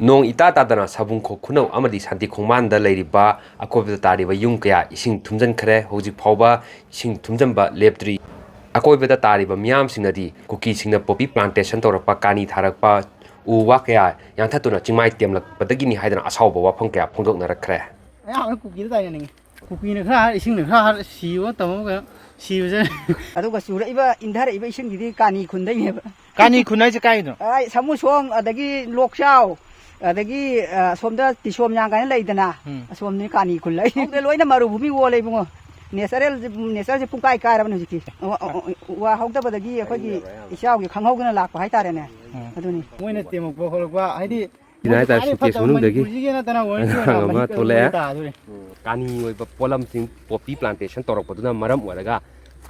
Nong ita Tadana Sabungkhok Khunou amadi Shantikhongbal da leiriba akoibda tariba yung kaya ising Thumjinkhre hojik phauba ising thumjamba leptri akoibda tariba miyam singnadi Kuki singna poppy plantation torapa kani tharakpa uwa kaya yangthatuna chingmai temlakpadagi ni haidana asauba wafam kaya phongdoknarakkhre ayam Kuki da yani Kuki ne kha ising ne kha siwa tamo siwa aduga sura iba indhara iba ising gidi kani khundai ne kani khunai je kai no ai samu song adagi lokchau adagi somda tisom yang kan leidana somni kani khulai loina marubhumi wo leibungo natural je pungkai kai rabani jiki wa hauda badagi akhoi isau gi khanghogna lakpa haitare ne aduni moina temok bo holba haidi Dinai ta suitcase manungdagi jigena tana wo ma tole kani oiba polam sing poppy plantation torokpaduna maram oraga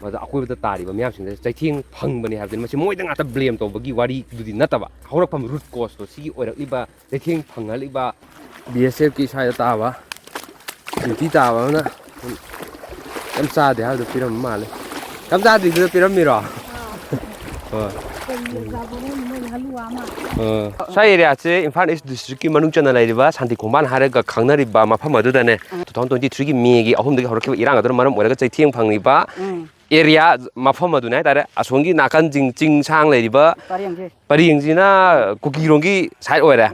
mada akoibda tariba miyam sing chaithing phangbani habdin masi moida ngata blame tobagi wari dudi nataba haurakpam root cause to sigi oirakliba chaithing phangaliba BSF ki saida taba duty taba na kam sa de habdu piram male kam sa de piram miro Sai area che Imphal East district ki manung chana lairiba Shantikhongbal haraga khangnariba mafam adudane 2023 gi May gi ahum dagi horokiba irang adura maram oraga chaithing phangriba area mafam aduna tare asongi nakan jing sang lairiba paringjina Kuki rongi side oire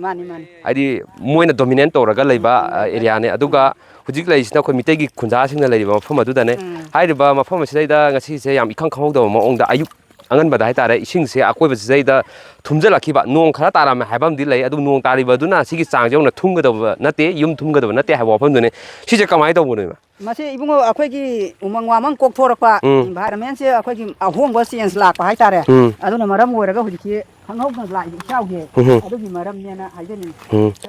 adi moina dominant toraga laiba area ne aduga hujik laisina khoi Meetei gi khunja singna lairiba mafam adudane hairiba mafam asidaida ngasi se yam ikhang khanghogda maongda ayuk angan badai tare ising se akoi ba jaida thumjalakiba nong khara tarame haibam dilai adu nong tariba duna sigi changjong na thumgada nate yum thumgada nate haiwa pham dune sije kamai tawbune mase ibungo akhoi gi umang wamang kokthorapa environment se akhoi gi ahongba change lakpa haitare aduna maram oiraga hujiki hanghogna lai chauge adugi maram nena haideni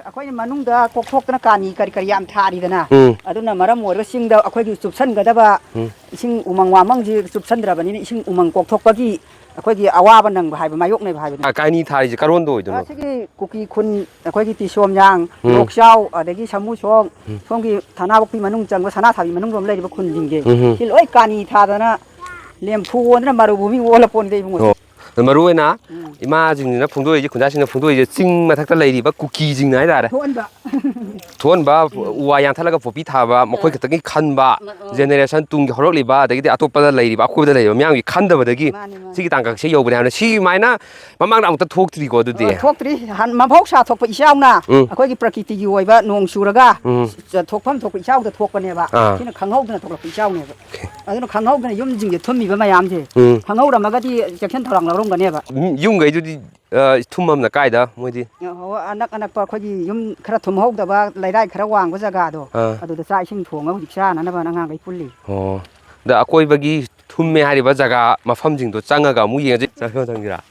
akhoi manungda kokthokna kani kari kari yam thari dana aduna maram oiraga singda akhoi gi chupsan gadaba ising umang wamang ji chupsan drabani ising umang kokthokpagi akhoi awaba nang bhai mayoknare bhai kani thari je karon do idono sigi Kuki khun akhoi ti som yang lokchau adagi samu song somgi thanabokpi manung changba sana thabi manung rom leiba khun jingge sil oi kani thadana lempu wona marubhumi wola pon dei bungo maruena ima jingna phungdoi je khunja singna phungdoi je ching mathakta lairiba Kuki jingna haidare thonba uwa yang thalaga popi thaba makhoi khatagi khanba generation tung horokliba adagi atopada lairiba akoibda laiba myamgi khandabadagi sigi tangkak se yobane hana si maina mamangna amta thoktri ko dudi thoktri han mabhok sa thokpa isauna akhoi gi prakriti gi oiba nong suraga thokpham thokpa isauda thokpane ba sina khanghogdana thokpa isaune ba aduna khanghogdana yum jingge thummiba mayam je khanghogramagadi section tharang lawrongane ba yung gai dudi thumamna kaida moidi anak anak pa khoi yum khara thumhogdaba lairai khara wangba jaga do aduda sa ising thonga hujik sa nanaba nangang gai pulli da akoibagi thumme hariba jaga mafam jingdo changaga mu yenga jakho jangira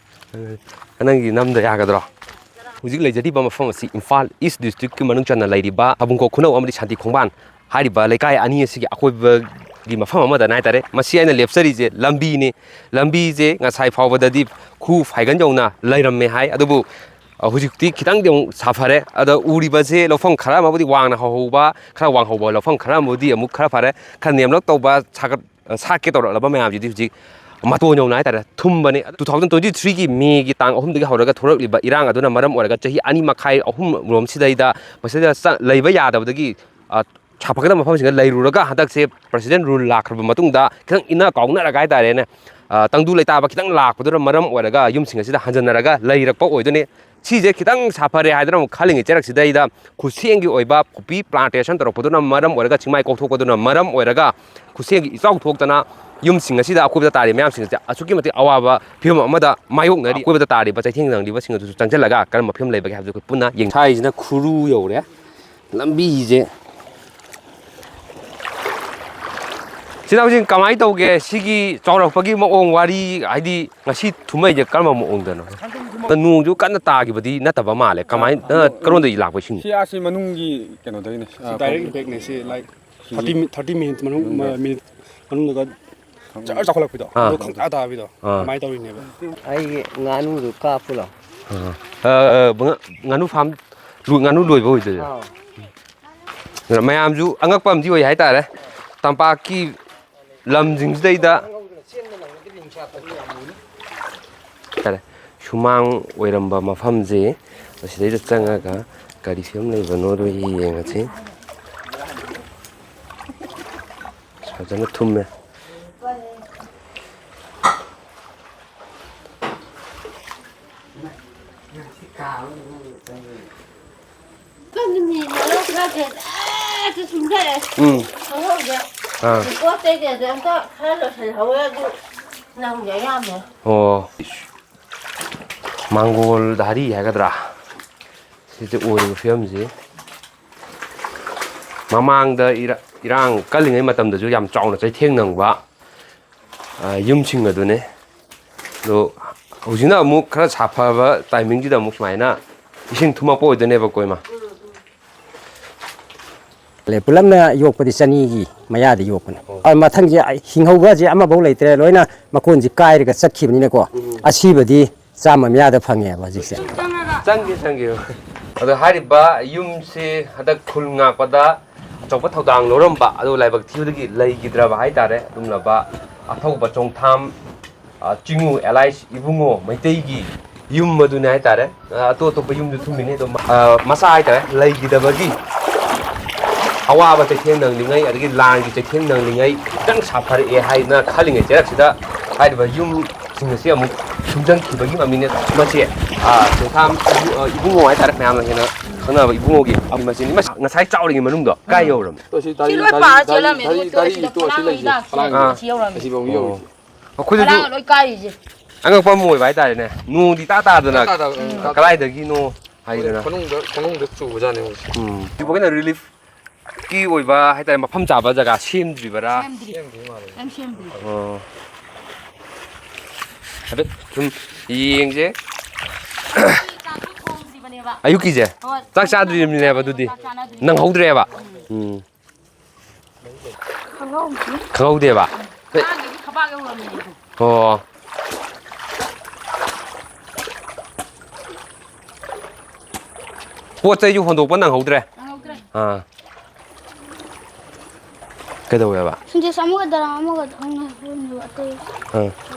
anangi namda yagadro hujik leijadiba mafam asi Imphal East district ki manung chana lairiba Sabungkhok Khunou amadi Shantikhongbal hariba laikai ani asigi akoiba gi mafam amada nai tare masi aina lepsari je lambi je ngasai phawbadadi khu phaigan jongna lairamme hai adubu hujikti khitang dong safare ada uriba je lofam khara mabudi wangna hauba khara wang hauba lofam khara modi amuk khara fare khan nemlok tawba sagat sakke tawralaba mayam ji hujik mato nyonai tare thumbani 2023 gi May gi tang ahum dagi hauraga thorakliba irang aduna maram oraga chahi ani makhai ahum rom sidaida masida leiba yadabadagi chapakada mafam singa lairuraga hadak se president rule lakraba matungda khitang ina kaungna raga tare ne tangdu leitaba khitang lakpadura maram oraga yum singa sida hanjanaraga lairakpa oidone sije khitang safare haidra khalingi cherak sidaida khusiengi oiba poppy plantation toropoduna maram oraga chingmai kokthokpaduna maram oraga khusiengi ichau thoktana yum singa sida akobda tari mayam singa asuki mati awaba phim amada mayoknari akobda tari ba chaithing nang liba singa changchalaga karam phim leibagi habju punna yeng thaisina khuru yore lambi je Sinabjing kamai tauge sigi chawrakpagi maong wari haidi ngasi thumai je karma maongdano nungju kanna tagibadi nataba male kamai karonda ilakpa sing si asi manunggi keno daine direct impact ne si like 30 minutes minute manung daga jar chakolakpido khangta dabido kamai tawine ba ai nganu du ka pula nganu farm nganu loiba hoide mayamju angakpam ji oi haitare tampaki lamjingdaida shumang oiramba mafamje asidaida changaga ꯀꯔꯤ ꯐꯤꯕꯝ ꯂꯩꯕꯅꯣꯗꯣ ꯌꯦꯡꯉꯁꯤ ꯐꯖꯅ ꯊꯨꯝꯃꯦ ꯑꯣ ꯃꯥꯡꯒꯣꯜ ꯙꯥꯔꯤ ꯍꯥꯏꯒꯗ꯭ꯔꯥ ꯁꯤꯁꯦ ꯑꯣꯏꯔꯤꯕ ꯐꯤꯕꯝꯁꯤ ꯃꯃꯥꯡꯗ ꯏꯔꯥꯡ ꯀꯜꯂꯤꯉꯩ ꯃꯇꯝꯗꯁꯨ ꯌꯥꯝ ꯆꯥꯎꯅ ꯆꯩꯊꯦꯡ ꯅꯪꯕ ꯌꯨꯝꯁꯤꯡ ꯑꯗꯨꯅꯦ ꯑꯗꯣ ꯍꯧꯖꯤꯛꯅ ꯑꯃꯨꯛ ꯈꯔ ꯁꯥꯐꯕ ꯇꯥꯏꯃꯤꯡꯁꯤꯗ ꯑꯃꯨꯛ ꯁꯨꯃꯥꯏꯅ ꯏꯁꯤꯡ ꯊꯨꯝꯃꯛꯄ ꯑꯣꯏꯗꯣꯏꯅꯦꯕꯀꯣ ꯏꯃꯥ ꯄꯨꯂꯞꯅ ꯌꯣꯛꯄꯗꯤ ꯆꯅꯤꯒꯤ ꯃꯌꯥꯗ ꯌꯣꯛꯄꯅꯦ ꯃꯊꯪꯁꯦ ꯍꯤꯡꯍꯧꯕꯁꯦ ꯑꯃꯐꯥꯎ ꯂꯩꯇ꯭ꯔꯦ ꯂꯣꯏꯅ ꯃꯀꯣꯟꯁꯤ ꯀꯥꯏꯔꯒ ꯆꯠꯈꯤꯕꯅꯤꯅꯀꯣ ꯑꯁꯤꯕꯗꯤ ꯆꯥꯝꯃ ꯃꯌꯥꯗ ꯐꯪꯉꯦꯕ ꯍꯧꯖꯤꯛꯁꯦ ꯆꯪꯒꯦ ꯑꯗꯣ ꯍꯥꯏꯔꯤꯕ ꯌꯨꯝꯁꯤ ꯍꯟꯗꯛ ꯈꯨꯜ ꯉꯥꯛꯄꯗ ꯑꯆꯧꯕ ꯊꯧꯗꯥꯡ ꯂꯧꯔꯝꯕ ꯑꯗꯨ ꯂꯥꯏꯕꯛ ꯊꯤꯕꯗꯒꯤ ꯂꯩꯈꯤꯗ꯭ꯔꯕ ꯍꯥꯏꯇꯥꯔꯦ ꯑꯗꯨꯝꯂꯕ ꯑꯊꯧꯕ ꯆꯣꯡꯊꯥꯝ ꯆꯤꯉꯨ ꯑꯦꯂꯥꯏꯁ ꯏꯕꯨꯡꯉꯣ ꯃꯩꯇꯩꯒꯤ ꯌꯨꯝ ꯑꯗꯨꯅꯦ ꯍꯥꯏꯇꯥꯔꯦ ꯑꯇꯣꯞ ꯑꯇꯣꯞꯄ ꯌꯨꯝꯁꯨ ꯊꯨꯝꯃꯤꯅꯤ ꯑꯗꯣ ꯃꯆꯥ ꯍꯥꯏꯇꯥꯔꯦ ꯂꯩꯈꯤꯗꯕꯒꯤ ꯑꯋꯥꯕ ꯆꯩꯊꯦꯡ ꯅꯪꯂꯤꯉꯩ ꯑꯗꯒꯤ ꯂꯥꯟꯒꯤ ꯆꯩꯊꯦꯡ ꯅꯪꯂꯤꯉꯩ ꯈꯤꯇꯪ ꯁꯥꯐꯔꯛꯑꯦ ꯍꯥꯏꯅ ꯈꯜꯂꯤꯉꯩ ꯆꯩꯔꯛꯁꯤꯗ ꯍꯥꯏꯔꯤꯕ ꯌꯨꯝꯁꯤꯡ ꯑꯁꯤ ꯑꯃꯨꯛ ꯊꯨꯝꯖꯤꯟꯈꯤꯕꯒꯤ ꯃꯃꯤꯡꯅꯦ ꯃꯁꯤ ꯆꯣꯡꯊꯥꯝ ꯏꯕꯨꯡꯉꯣ ꯍꯥꯏꯇꯥꯔꯦ ꯃꯌꯥꯝꯅ ꯍꯦꯟꯅ ꯈꯪꯅꯕ ꯏꯕꯨꯡꯉꯣꯒꯤ ꯃꯁꯤꯅꯤ ꯉꯁꯥꯏ ꯆꯥꯎꯔꯤꯉꯩ ꯃꯅꯨꯡꯗꯣ ꯀꯥꯏ ꯌꯧꯔꯝꯃꯦ ꯑꯩꯈꯣꯏꯗꯁꯨ ꯑꯉꯛꯄ ꯑꯃ ꯑꯣꯏꯕ ꯍꯥꯏꯇꯥꯔꯦꯅꯦ ꯅꯣꯡꯗꯤ ꯇꯥꯗꯅ ꯀꯗꯥꯏꯗꯒꯤꯅꯣ ꯍꯥꯏꯗꯅ ꯈꯣꯡꯅꯨꯡꯗ ꯆꯨꯕꯖꯥꯠꯅꯦ ꯍꯧꯖꯤꯛ ꯍꯧꯖꯤꯛꯐꯥꯎꯒꯤꯅ ꯔꯤꯂꯤꯐꯀꯤ ꯑꯣꯏꯕ ꯍꯥꯏꯇꯥꯔꯦ ꯃꯐꯝ ꯆꯥꯕ ꯖꯒꯥ ꯁꯦꯝꯗ꯭ꯔꯤꯕꯔꯥ ꯑꯣ ꯍꯥꯏꯐꯦꯠ ꯁꯨꯝ ꯌꯦꯡꯁꯦ ꯑꯌꯨꯛꯀꯤꯁꯦ ꯆꯥꯛ ꯆꯥꯗ꯭ꯔꯤꯕꯅꯦꯕ ꯑꯗꯨꯗꯤ ꯅꯪꯍꯧꯗ꯭ꯔꯦꯕ ꯈꯪꯍꯧꯗꯦꯕ ꯑꯣ ꯄꯣꯠ ꯆꯩꯁꯨ ꯍꯣꯟꯗꯣꯛꯄ ꯅꯪꯍꯧꯗ꯭ꯔꯦ ꯀꯩꯗꯧꯋꯦꯕ ꯁꯤꯟꯇꯦꯛꯁ ꯑꯃꯒ ꯗꯔꯝ ꯑꯃꯒ ꯑꯇꯩ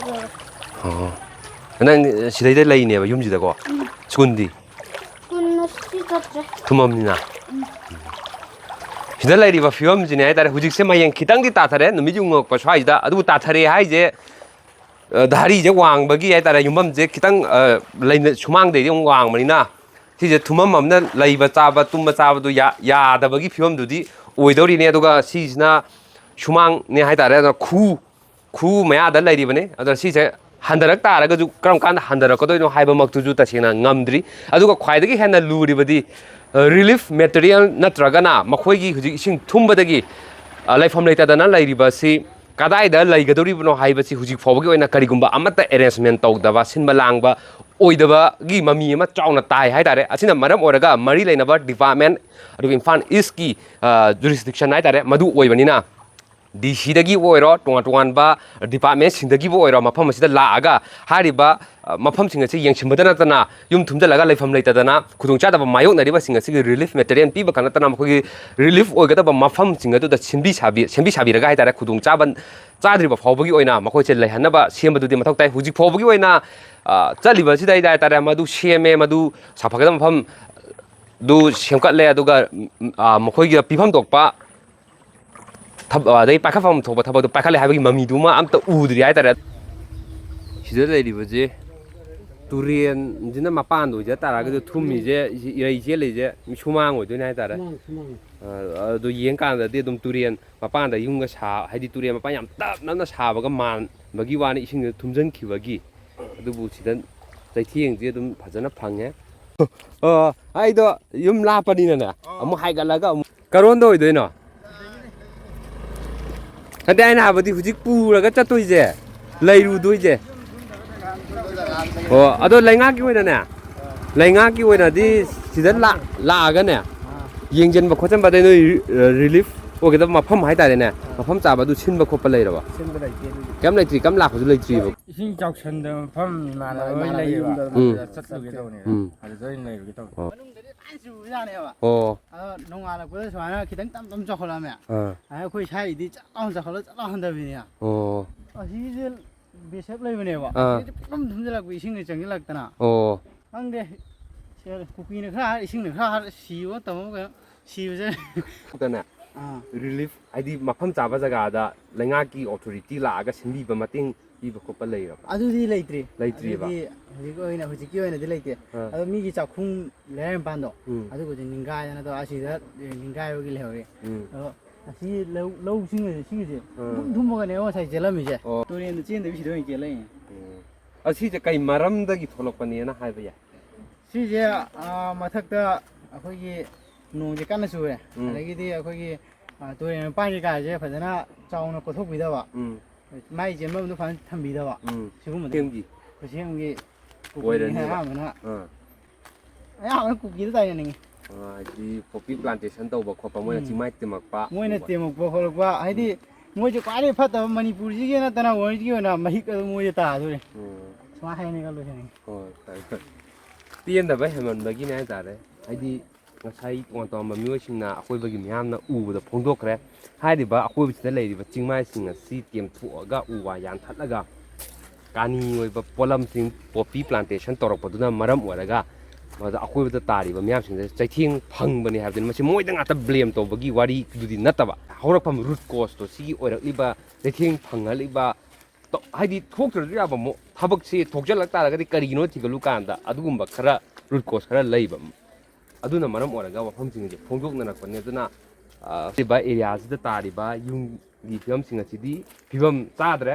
ꯑꯣ ꯅꯪ ꯁꯤꯗꯩꯗ ꯂꯩꯅꯦꯕ ꯌꯨꯝꯁꯤꯗꯀꯣ ꯁ꯭ꯀꯨꯜꯗꯤ ꯊꯨꯝꯃꯝꯅꯤꯅ ꯁꯤꯗ ꯂꯩꯔꯤꯕ ꯐꯤꯕꯝꯁꯤꯅꯦ ꯍꯥꯏꯇꯥꯔꯦ ꯍꯧꯖꯤꯛꯁꯦ ꯃꯌꯦꯡ ꯈꯤꯇꯪꯗꯤ ꯇꯥꯊꯔꯦ ꯅꯨꯃꯤꯠ ꯌꯨꯡꯉꯛꯄ ꯁ꯭ꯋꯥꯏꯁꯤꯗ ꯑꯗꯨꯕꯨ ꯇꯥꯊꯔꯦ ꯍꯥꯏꯁꯦ ꯙꯥꯔꯤꯁꯦ ꯋꯥꯡꯕꯒꯤ ꯍꯥꯏꯇꯥꯔꯦ ꯌꯨꯝꯐꯝꯁꯦ ꯈꯤꯇꯪ ꯁꯨꯃꯥꯡꯗꯩꯗꯤ ꯑꯃꯨꯛ ꯋꯥꯡꯕꯅꯤꯅ ꯁꯤꯁꯦ ꯊꯨꯝꯐꯝ ꯑꯃꯅ ꯂꯩꯕ ꯆꯥꯕ ꯇꯨꯝꯕ ꯆꯥꯕꯗꯨ ꯌꯥꯗꯕꯒꯤ ꯐꯤꯕꯝꯗꯨꯗꯤ ꯑꯣꯏꯗꯧꯔꯤꯅꯦ ꯑꯗꯨꯒ ꯁꯤꯁꯤꯅ ꯁꯨꯃꯥꯡꯅꯦ ꯍꯥꯏꯇꯥꯔꯦ ꯑꯗꯨꯅ ꯈꯨ ꯃꯌꯥꯗ ꯂꯩꯔꯤꯕꯅꯤ ꯑꯗꯣ ꯁꯤꯁꯦ ꯍꯟꯊꯔꯛ ꯇꯥꯔꯒꯁꯨ ꯀꯔꯝ ꯀꯥꯟꯗ ꯍꯟꯊꯔꯛꯀꯗꯣꯏꯅೋ ꯍꯥꯏꯕꯃꯛꯇꯨꯁꯨ ꯇꯁꯦꯡꯅ ꯉꯝꯗ꯭ꯔꯤ ꯑꯗꯨꯒ ꯈ꯭ꯋꯥꯏꯗꯒꯤ ꯍꯦꯟꯅ ꯂꯨꯔꯤꯕꯗꯤ ꯔꯤꯂꯤꯐ ꯃꯦꯇꯔꯤꯌꯦꯜ ꯅꯠꯇ꯭ꯔꯒꯅ ꯃꯈꯣꯏꯒꯤ ꯍꯧꯖꯤꯛ ꯏꯁꯤꯡ ꯊꯨꯝꯕꯗꯒꯤ ꯂꯩꯐꯝ ꯂꯩꯇꯗꯅ ꯂꯩꯔꯤꯕꯁꯤ ꯀꯗꯥꯏꯗ ꯂꯩꯒꯗꯧꯔꯤꯕꯅꯣ ꯍꯥꯏꯕꯁꯤ ꯍꯧꯖꯤꯛ ꯐꯥꯎꯕꯒꯤ ꯑꯣꯏꯅ ꯀꯔꯤꯒꯨꯝꯕ ꯑꯃꯠꯇ ꯑꯦꯔꯦꯟꯖꯃꯦꯟ ꯇꯧꯗꯕ ꯁꯤꯟꯕ ꯂꯥꯡꯕ ꯑꯣꯏꯗꯕꯒꯤ ꯃꯃꯤ ꯑꯃ ꯆꯥꯎꯅ ꯇꯥꯏ ꯍꯥꯏꯇꯥꯔꯦ ꯑꯁꯤꯅ ꯃꯔꯝ ꯑꯣꯏꯔꯒ ꯃꯔꯤ ꯂꯩꯅꯕ ꯗꯤꯄꯥꯔꯠꯃꯦꯟ ꯑꯗꯨꯒ ꯏꯝꯐꯥꯜ ꯏꯁꯀꯤ ꯖꯨꯔꯤꯁꯗꯤꯛꯁꯟ ꯍꯥꯏꯇꯥꯔꯦ ꯃꯗꯨ ꯑꯣꯏꯕꯅꯤꯅ ꯗꯤ ꯁꯤꯗꯒꯤ ꯑꯣꯏꯔꯣ ꯇꯣꯉꯥꯟ ꯇꯣꯉꯥꯟꯕ ꯗꯤꯄꯥꯔꯠꯃꯦꯟꯁꯤꯡꯗꯒꯤꯕꯨ ꯑꯣꯏꯔꯣ ꯃꯐꯝ ꯑꯁꯤꯗ ꯂꯥꯛꯑꯒ ꯍꯥꯏꯔꯤꯕ ꯃꯐꯝꯁꯤꯡ ꯑꯁꯤ ꯌꯦꯡꯁꯤꯟꯕꯇ ꯅꯠꯇꯅ ꯌꯨꯝ ꯊꯨꯝꯖꯤꯜꯂꯒ ꯂꯩꯐꯝ ꯂꯩꯇꯗꯅ ꯈꯨꯗꯣꯡꯆꯥꯗꯕ ꯃꯥꯌꯣꯛꯅꯔꯤꯕꯁꯤꯡ ꯑꯁꯤꯒꯤ ꯔꯤꯂꯤꯐ ꯃꯦꯇꯔꯤꯌꯦꯜ ꯄꯤꯕ ꯈꯛ ꯅꯠꯇꯅ ꯃꯈꯣꯏꯒꯤ ꯔꯤꯂꯤꯐ ꯑꯣꯏꯒꯗꯕ ꯃꯐꯝꯁꯤꯡ ꯑꯗꯨꯗ ꯁꯦꯝꯕꯤ ꯁꯥꯕꯤꯔꯒ ꯍꯥꯏꯇꯥꯔꯦ ꯈꯨꯗꯣꯡꯆꯥꯕ ꯆꯥꯗ꯭ꯔꯤꯕ ꯐꯥꯎꯕꯒꯤ ꯑꯣꯏꯅ ꯃꯈꯣꯏꯁꯦ ꯂꯩꯍꯟꯅꯕ ꯁꯦꯝꯕꯗꯨꯗꯤ ꯃꯊꯧ ꯇꯥꯏ ꯍꯧꯖꯤꯛ ꯐꯥꯎꯕꯒꯤ ꯑꯣꯏꯅ ꯆꯠꯂꯤꯕꯁꯤꯗꯩꯗ ꯍꯥꯏꯇꯥꯔꯦ ꯃꯗꯨ ꯁꯦꯝꯃꯦ ꯃꯗꯨ ꯁꯥꯐꯒꯗꯕ ꯃꯐꯝ ꯗꯨ ꯁꯦꯝꯒꯠꯂꯦ ꯑꯗꯨꯒ ꯃꯈꯣꯏꯒꯤ ꯄꯤꯐꯝ ꯊꯣꯛꯄ ꯑꯗꯩ ꯄꯥꯏꯈꯠꯐꯝ ꯊꯣꯛꯄ ꯊꯕꯛꯇꯣ ꯄꯥꯏꯈꯠꯂꯦ ꯍꯥꯏꯕꯒꯤ ꯃꯃꯤꯗꯨꯃ ꯑꯝꯇ ꯎꯗ꯭ꯔꯤ ꯍꯥꯏꯇꯥꯔꯦ ꯁꯤꯗ ꯂꯩꯔꯤꯕꯁꯦ ꯇꯨꯔꯦꯟꯁꯤꯅ ꯃꯄꯥꯟꯗ ꯑꯣꯏꯖ ꯇꯥꯔꯒꯁꯨ ꯊꯨꯝꯃꯤꯁꯦ ꯏꯔꯩ ꯆꯦꯜꯂꯤꯁꯦ ꯁꯨꯃꯥꯡ ꯑꯣꯏꯗꯣꯏꯅꯦ ꯍꯥꯏꯇꯥꯔꯦ ꯑꯗꯨ ꯌꯦꯡꯀꯥꯟꯗꯗꯤ ꯑꯗꯨꯝ ꯇꯨꯔꯦꯟ ꯃꯄꯥꯟꯗ ꯌꯨꯝꯒ ꯍꯥꯏꯗꯤ ꯇꯨꯔꯦꯟ ꯃꯄꯥꯟ ꯌꯥꯝ ꯇꯞꯅ ꯁꯥꯕꯒ ꯃꯥꯟꯕꯒꯤ ꯋꯥꯅꯤ ꯏꯁꯤꯡꯗ ꯊꯨꯝꯖꯤꯟꯈꯤꯕꯒꯤ ꯑꯗꯨꯕꯨ ꯁꯤꯗ ꯆꯩꯊꯦꯡꯁꯦ ꯑꯗꯨꯝ ꯐꯖꯅ ꯐꯪꯉꯦ ꯑꯩꯗꯣ ꯌꯨꯝ ꯂꯥꯞꯄꯅꯤꯅꯅꯦ ꯑꯃꯨꯛ ꯍꯥꯏꯒꯠꯂꯒ ꯑꯃꯨꯛ ꯀꯔꯣꯟꯗ ꯑꯣꯏꯗꯣꯏꯅꯣ ꯅꯠꯇꯦ ꯑꯩꯅ ꯍꯥꯏꯕꯗꯤ ꯍꯧꯖꯤꯛ ꯄꯨꯔꯒ ꯆꯠꯇꯣꯏꯁꯦ ꯂꯩꯔꯨꯗꯣꯏꯁꯦ ꯑꯣ ꯑꯗꯣ ꯂꯩꯉꯥꯛꯀꯤ ꯑꯣꯏꯅꯅꯦ ꯂꯩꯉꯥꯛꯀꯤ ꯑꯣꯏꯅꯗꯤ ꯁꯤꯗ ꯂꯥꯛꯑꯒꯅꯦ ꯌꯦꯡꯁꯤꯟꯕ ꯈꯣꯠꯆꯟꯕ ꯑꯗꯩ ꯅꯣꯏ ꯔꯤꯂꯤꯐ ꯑꯣꯏꯒꯗꯕ ꯃꯐꯝ ꯍꯥꯏꯇꯥꯔꯦꯅꯦ ꯃꯐꯝ ꯆꯥꯕ ꯑꯗꯨ ꯁꯤꯟꯕ ꯈꯣꯠꯄ ꯂꯩꯔꯕ ꯀꯩꯝ ꯂꯩꯇ꯭ꯔꯤ ꯀꯩꯝ ꯂꯥꯛꯄꯁꯨ ꯂꯩꯇ꯭ꯔꯤꯕ ꯏꯁꯤꯡ ꯆꯥꯎꯁꯟꯗꯕ ꯃꯐꯝ ꯏꯃꯥꯟꯅꯕ ꯍꯣꯏ ꯂꯩꯌꯦꯕ ꯑꯗꯨꯗ ꯆꯠꯂꯨꯒꯦ ꯇꯧꯕꯅꯤꯗ ꯑꯗꯨꯗ ꯑꯣꯏꯅ ꯂꯩꯔꯨꯒꯦ ꯇꯧꯕꯅꯤ ꯃꯅꯨꯡꯗꯗꯤ ꯐꯖꯅ ꯆꯨꯕꯖꯥꯠꯅꯦꯕ ꯑꯣ ꯑꯗꯣ ꯅꯣꯡꯉꯥꯜꯂꯛꯄꯗ ꯁꯨꯃꯥꯏꯅ ꯈꯤꯇꯪ ꯇꯞ ꯇꯞ ꯆꯥꯎꯈꯠꯂꯛꯑꯝꯃꯦ ꯑꯩꯈꯣꯏ ꯁ꯭ꯋꯥꯏꯗꯤ ꯆꯠ ꯂꯥꯎꯅ ꯆꯠꯈꯠꯂ ꯆꯠ ꯂꯥꯎꯅ ꯍꯟꯊꯕꯤꯅꯦ ꯑꯣ ꯑꯁꯤꯁꯦ ꯕꯦꯁꯦꯞ ꯂꯩꯕꯅꯦꯕ ꯑꯁꯤꯗꯤ ꯄꯨꯂꯞ ꯊꯨꯝꯖꯤꯜꯂꯛꯄ ꯏꯁꯤꯡꯒ ꯆꯪꯁꯤꯜꯂꯛꯇꯅ ꯑꯣ ꯈꯪꯗꯦ Kuki này khác, sinh này khác, xíu tầm cái xíu chứ. แต่เนี่ย อ่า relief ไอ้ที่มาพัมจ่าว่าจะกาดาเลงากี authority ลาก็สิมีบมาติ้งอีบก็ไปเลยครับ ꯑꯗꯨꯗꯤ ꯂꯩꯇ꯭ꯔꯤ ꯂꯩꯇ꯭ꯔꯤꯕ ꯍꯧꯖꯤꯛꯀꯤ ꯑꯣꯏꯅꯗꯤ ꯂꯩꯇꯦ ꯑꯗꯣ ꯃꯤꯒꯤ ꯆꯥꯛꯈꯨꯝ ꯂꯩꯔꯝꯄꯥꯟꯗꯣ ꯑꯗꯨꯕꯨꯗꯤ ꯅꯤꯡꯒꯥꯏꯗꯅ ꯇꯧ ꯑꯁꯤꯗ ꯅꯤꯡꯒꯥꯏꯕꯒꯤ ꯂꯩꯍꯧꯔꯤ ꯑꯗꯣ ꯑꯁꯤ ꯂꯧꯁꯤꯡ ꯁꯤꯒꯤꯁꯦ ꯊꯨꯝꯃꯒꯅꯦ ꯉꯁꯥꯏ ꯆꯦꯜꯂꯝꯃꯤꯁꯦ ꯇꯨꯔꯦꯟꯗ ꯆꯦꯟꯗꯕꯤ ꯁꯤꯗ ꯑꯣꯏꯅ ꯆꯦꯜꯂꯛꯏ ꯑꯁꯤꯁꯦ ꯀꯩ ꯃꯔꯝꯗꯒꯤ ꯊꯣꯛꯂꯛꯄꯅꯦꯅ ꯍꯥꯏꯕ ꯌꯥꯏ ꯁꯤꯁꯦ ꯃꯊꯛꯇ ꯑꯩꯈꯣꯏꯒꯤ ꯅꯣꯡꯁꯦ ꯀꯟꯅ ꯆꯨꯔꯦ ꯑꯗꯒꯤꯗꯤ ꯑꯩꯈꯣꯏꯒꯤ ꯇꯨꯔꯦꯟ ꯃꯄꯥꯟ ꯀꯩꯀꯥꯁꯦ ꯐꯖꯅ ꯆꯥꯎꯅ ꯀꯣꯊꯣꯛꯄꯤꯗꯕ ꯃꯥꯏ ꯆꯦꯟꯐꯝꯗꯣ ꯐꯖꯅ ꯊꯝꯕꯤꯗꯕ ꯁꯤꯒꯨꯝꯕꯗ ꯈꯨꯠꯁꯦꯝꯒꯤ ꯑꯌꯥꯝꯕꯅ ꯀꯨꯀꯤꯗ ꯇꯥꯏꯅꯅꯤꯡꯉꯤ ꯍꯥꯏꯗꯤ ꯄꯣꯄꯤ ꯄ꯭ꯂꯥꯟꯇꯦꯁꯟ ꯇꯧꯕ ꯈꯣꯠꯄ ꯃꯣꯏꯅ ꯆꯤꯡꯃꯥꯏ ꯇꯦꯝꯃꯛꯄ ꯃꯣꯏꯅ ꯇꯦꯝꯃꯛꯄ ꯈꯣꯠꯂꯛꯄ ꯍꯥꯏꯗꯤ ꯃꯣꯏꯁꯦ ꯈ꯭ꯋꯥꯏꯗꯒꯤ ꯐꯠꯇꯕ ꯃꯅꯤꯄꯨꯔꯁꯤꯒꯤ ꯅꯠꯇꯅ ꯋꯥꯔꯜꯒꯤ ꯑꯣꯏꯅ ꯃꯍꯤꯛ ꯑꯗꯨ ꯃꯣꯏꯗ ꯇꯥꯗꯣꯔꯦ ꯁꯨꯃꯥꯏꯅ ꯍꯥꯏꯅꯤꯡꯉ ꯂꯣꯏꯁꯤꯟꯅꯤꯡꯉꯤ ꯍꯣꯏ ꯄꯦꯟꯗꯕ ꯍꯦꯟꯃꯟꯕꯒꯤꯅꯦ ꯍꯥꯏꯇꯥꯔꯦ ꯍꯥꯏꯗꯤ ꯉꯁꯥꯏ ꯇꯣꯉꯥꯟ ꯇꯣꯉꯥꯟꯕ ꯃꯤꯑꯣꯏꯁꯤꯡꯅ ꯑꯀꯣꯏꯕꯒꯤ ꯃꯤꯌꯥꯝꯅ ꯎꯕꯗ ꯐꯣꯡꯗꯣꯛꯈ꯭ꯔꯦ ꯍꯥꯏꯔꯤꯕ ꯑꯀꯣꯏꯕꯁꯤꯗ ꯂꯩꯔꯤꯕ ꯆꯤꯡꯃꯥꯏꯁꯤꯡ ꯑꯁꯤ ꯇꯦꯝꯊꯣꯛꯑꯒ ꯎ ꯋꯥ ꯌꯥꯟꯊꯠꯂꯒ ꯀꯥꯅꯤ ꯑꯣꯏꯕ ꯄꯣꯠꯂꯝꯁꯤꯡ ꯄꯣꯄꯤ ꯄ꯭ꯂꯥꯟꯇꯦꯁꯟ ꯇꯧꯔꯛꯄꯗꯨꯅ ꯃꯔꯝ ꯑꯣꯏꯔꯒ ꯃꯗ ꯑꯀꯣꯏꯕꯗ ꯇꯥꯔꯤꯕ ꯃꯤꯌꯥꯝꯁꯤꯡꯁꯦ ꯆꯩꯊꯦꯡ ꯐꯪꯕꯅꯤ ꯍꯥꯏꯕꯗꯨꯅꯤ ꯃꯁꯤ ꯃꯣꯏꯗ ꯉꯥꯛꯇ ꯕ꯭ꯂꯦꯝ ꯇꯧꯕꯒꯤ ꯋꯥꯔꯤꯗꯨꯗꯤ ꯅꯠꯇꯕ ꯍꯧꯔꯛꯐꯝ ꯔꯨꯠ ꯀꯣꯁꯇꯣ ꯁꯤꯒꯤ ꯑꯣꯏꯔꯛꯂꯤꯕ ꯆꯩꯊꯦꯡ ꯐꯪꯍꯜꯂꯤꯕ ꯍꯥꯏꯗꯤ ꯊꯣꯛꯇ꯭ꯔꯁꯨ ꯌꯥꯕ ꯊꯕꯛꯁꯤ ꯊꯣꯛꯆꯜꯂꯛ ꯇꯥꯔꯒꯗꯤ ꯀꯔꯤꯒꯤꯅꯣ ꯊꯤꯒꯠꯂꯨ ꯀꯥꯟꯗ ꯑꯗꯨꯒꯨꯝꯕ ꯈꯔ ꯔꯨꯠ ꯀꯣꯁ ꯈꯔ ꯂꯩꯕ ꯑꯗꯨꯅ ꯃꯔꯝ ꯑꯣꯏꯔꯒ ꯋꯥꯐꯝꯁꯤꯡꯁꯦ ꯐꯣꯡꯗꯣꯛꯅꯔꯛꯄꯅꯤ ꯑꯗꯨꯅ ꯁꯤꯕ ꯑꯦꯔꯤꯌꯥꯁꯤꯗ ꯇꯥꯔꯤꯕ ꯌꯨꯝꯒꯤ ꯐꯤꯕꯝꯁꯤꯡ ꯑꯁꯤꯗꯤ ꯐꯤꯕꯝ ꯆꯥꯗ꯭ꯔꯦ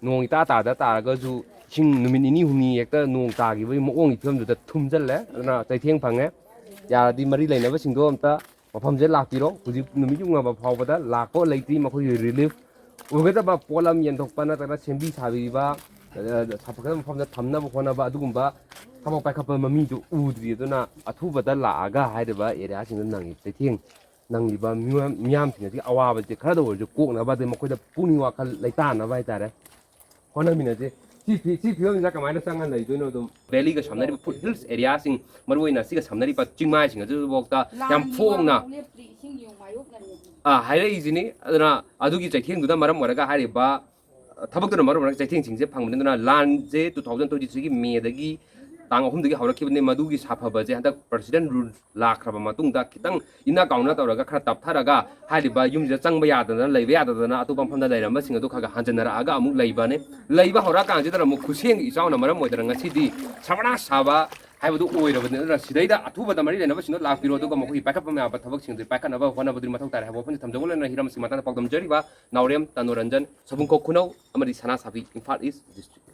ꯅꯣꯡ ꯏꯇꯥ ꯇꯥꯗ ꯇꯥꯔꯒꯁꯨ ꯏꯁꯤꯡ ꯅꯨꯃꯤꯠ ꯅꯤꯅꯤ ꯍꯨꯝꯅꯤ ꯍꯦꯛꯇ ꯅꯣꯡ ꯇꯥꯈꯤꯕꯒꯤ ꯃꯑꯣꯡꯒꯤ ꯐꯤꯕꯝꯗꯨꯗ ꯊꯨꯝꯖꯤꯜꯂꯦ ꯑꯗꯨꯅ ꯆꯩꯊꯦꯡ ꯐꯪꯉꯦ ꯌꯥꯔꯗꯤ ꯃꯔꯤ ꯂꯩꯅꯕꯁꯤꯡꯗꯣ ꯑꯝꯇ ꯃꯐꯝꯁꯦ ꯂꯥꯛꯄꯤꯔꯣ ꯍꯧꯖꯤꯛ ꯅꯨꯃꯤꯠ ꯌꯨꯡꯉꯕ ꯐꯥꯎꯕꯗ ꯂꯥꯛꯄ ꯂꯩꯇ꯭ꯔꯤ ꯃꯈꯣꯏꯒꯤ ꯔꯤꯂꯤꯐ ꯑꯣꯏꯒꯗꯕ ꯄꯣꯠꯂꯝ ꯌꯦꯟꯊꯣꯛꯄ ꯅꯠꯇ꯭ꯔꯒ ꯁꯦꯝꯕꯤ ꯁꯥꯕꯤꯕ ꯁꯥꯐꯒꯗꯕ ꯃꯐꯝꯗ ꯊꯝꯅꯕ ꯍꯣꯠꯅꯕ ꯑꯗꯨꯒꯨꯝꯕ ꯊꯕꯛ ꯄꯥꯏꯈꯠꯄ ꯃꯃꯤꯗꯨ ꯎꯗ꯭ꯔꯤ ꯑꯗꯨꯅ ꯑꯊꯨꯕꯗ ꯂꯥꯛꯑꯒ ꯍꯥꯏꯔꯤꯕ ꯑꯦꯔꯤꯌꯥꯁꯤꯡꯗ ꯅꯪꯉꯤ ꯆꯩꯊꯦꯡ ꯅꯪꯂꯤꯕ ꯃꯤꯌꯥꯝꯁꯤꯡ ꯑꯁꯤꯒꯤ ꯑꯋꯥꯕꯁꯦ ꯈꯔꯗ ꯑꯣꯏꯔꯁꯨ ꯀꯣꯛꯅꯕ ꯑꯗꯩ ꯃꯈꯣꯏꯗ ꯄꯨꯛꯅꯤꯡ ꯋꯥꯈꯜ ꯂꯩꯇꯥꯅꯕ ꯍꯥꯏꯇꯥꯔꯦ ꯍꯣꯠꯅꯃꯤꯟꯅꯁꯦ ꯁꯤ ꯐꯤꯕꯝꯁꯤꯗ ꯀꯃꯥꯏꯅ ꯆꯪꯉ ꯂꯩꯗꯣꯏꯅꯣ ꯑꯗꯨꯝ ꯚꯦꯂꯤꯒ ꯁꯝꯅꯔꯤꯕ ꯐꯨꯠ ꯍꯤꯜꯁ ꯑꯦꯔꯤꯌꯥꯁꯤꯡ ꯃꯔꯨꯑꯣꯏꯅ ꯁꯤꯒ ꯁꯝꯅꯔꯤꯕ ꯆꯤꯡꯃꯥꯏꯁꯤꯡ ꯑꯗꯨꯐꯥꯎꯗ ꯌꯥꯝ ꯐꯣꯡꯅ ꯍꯥꯏꯔꯛꯏꯁꯤꯅꯤ ꯑꯗꯨꯅ ꯑꯗꯨꯒꯤ ꯆꯩꯊꯦꯡꯗꯨꯅ ꯃꯔꯝ ꯑꯣꯏꯔꯒ ꯍꯥꯏꯔꯤꯕ ꯊꯕꯛꯇꯨꯅ ꯃꯔꯝ ꯑꯣꯏꯔꯒ ꯆꯩꯊꯦꯡꯁꯤꯡꯁे ꯐꯪꯕꯅꯤ ꯑꯗꯨꯅ ꯂꯥꯟꯁꯦ 2023ꯒꯤ ꯃꯦꯗꯒꯤ ꯇꯥꯡ 3ꯗꯒꯤ ꯍꯧꯔꯛꯈꯤꯕꯅꯤ ꯃꯗꯨꯒꯤ ꯁꯥꯐꯕꯁꯦ ꯍꯟꯗꯛ ꯄ꯭ꯔꯁꯤꯗꯦꯟ ꯔꯨꯜ ꯂꯥꯛꯈ꯭ꯔꯕ ꯃꯇꯨꯡꯗ ꯈꯤꯇꯪ ꯏꯟꯅ ꯀꯥꯎꯅ ꯇꯧꯔꯒ ꯈꯔ ꯇꯞꯊꯔꯒ ꯍꯥꯏꯔꯤꯕ ꯌꯨꯝꯁꯤꯗ ꯆꯪꯕ ꯌꯥꯗꯗꯅ ꯂꯩꯕ ꯌꯥꯗꯗꯅ ꯑꯇꯣꯞꯄ ꯃꯐꯝꯗ ꯂꯩꯔꯝꯕꯁꯤꯡ ꯑꯗꯨ ꯈꯔ ꯍꯟꯖꯤꯟꯅꯔꯛꯑꯒ ꯑꯃꯨꯛ ꯂꯩꯕꯅꯤ ꯂꯩꯕ ꯍꯧꯔꯛꯑꯀꯥꯟꯁꯤꯗ ꯑꯃꯨꯛ ꯈꯨꯠꯁꯦꯝꯒꯤ ꯏꯆꯥꯎꯅ ꯃꯔꯝ ꯑꯣꯏꯗꯅ ꯉꯁꯤꯗꯤ ꯁꯕꯅꯥ ꯁꯥꯕ ꯍꯥꯏꯕꯗꯨ ꯑꯣꯏꯔꯕꯅꯤ ꯑꯗꯨꯅ ꯁꯤꯗꯩꯗ ꯑꯊꯨꯕꯗ ꯃꯔꯤ ꯂꯩꯅꯕꯁꯤꯡꯗꯣ ꯂꯥꯛꯄꯤꯔꯣ ꯑꯗꯨꯒ ꯃꯈꯣꯏꯒꯤ ꯄꯥꯏꯈꯠꯄ ꯌꯥꯕ ꯊꯕꯛꯁꯤꯡꯗꯨ ꯄꯥꯏꯈꯠꯅꯕ ꯍꯣꯠꯅꯕꯗꯨ ꯃꯊꯧ ꯇꯥꯔꯦ ꯍꯥꯏꯕ ꯋꯥꯐꯝꯁꯤ ꯊꯝꯖꯧꯂꯅ ꯍꯤꯔꯝ ꯑꯁꯤ ꯃꯇꯥꯡꯗ ꯄꯥꯎꯗꯝꯖꯔꯤꯕ ꯅꯥꯎꯔꯦꯝ ꯇꯅꯣꯔꯟꯖꯟ ꯁꯕꯨꯡꯈꯣꯛ ꯈꯨꯅꯧ ꯑꯃꯗꯤ ꯁꯅꯥ ꯁꯥꯕꯤ ꯏꯝꯐꯥꯜ ꯏꯁ ꯗꯤꯁꯇ꯭ꯔꯤꯛ